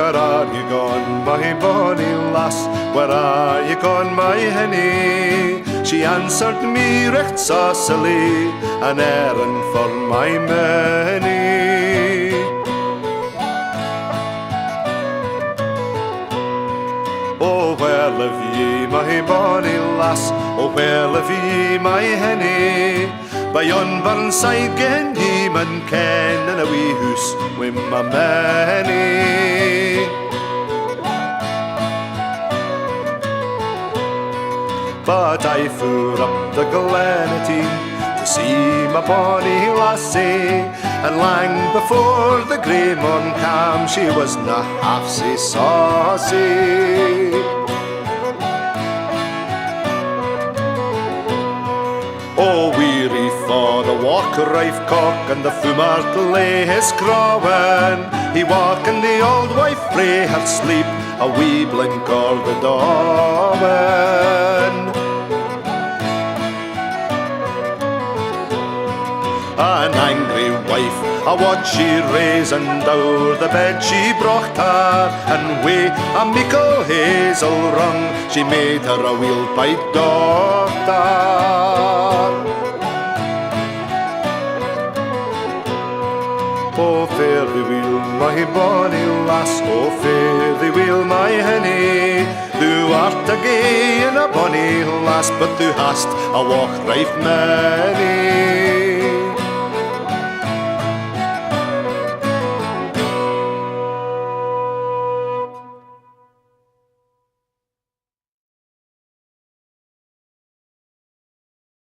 where are you gone, my bonny lass? Where are you gone, my hinny? She answered me recht saucily, an errand for my money. Oh, where live ye, my bonny lass? Oh, where live ye, my hinny? By yon burnside gen ye man ken, in a wee hoose wi' my manny. But I flew up the Glenatine to see my bonny lassie, and lang before the grey morn cam, she was na half sae saucy. Oh, weary for the walk rife cock, and the fumart lay his crowin'. He walk and the old wife frae her sleep, a wee blink o'er the dawen. An angry wife, a what she raised, and o'er the bed she brocht her, and wi' a mickle hazel rung she made her a weel by daughter. Oh, fare thee weel, my bonny lass, oh, fare thee weel, my hinny. Thou art a gay and a bonny lass, but thou hast a walk rife many.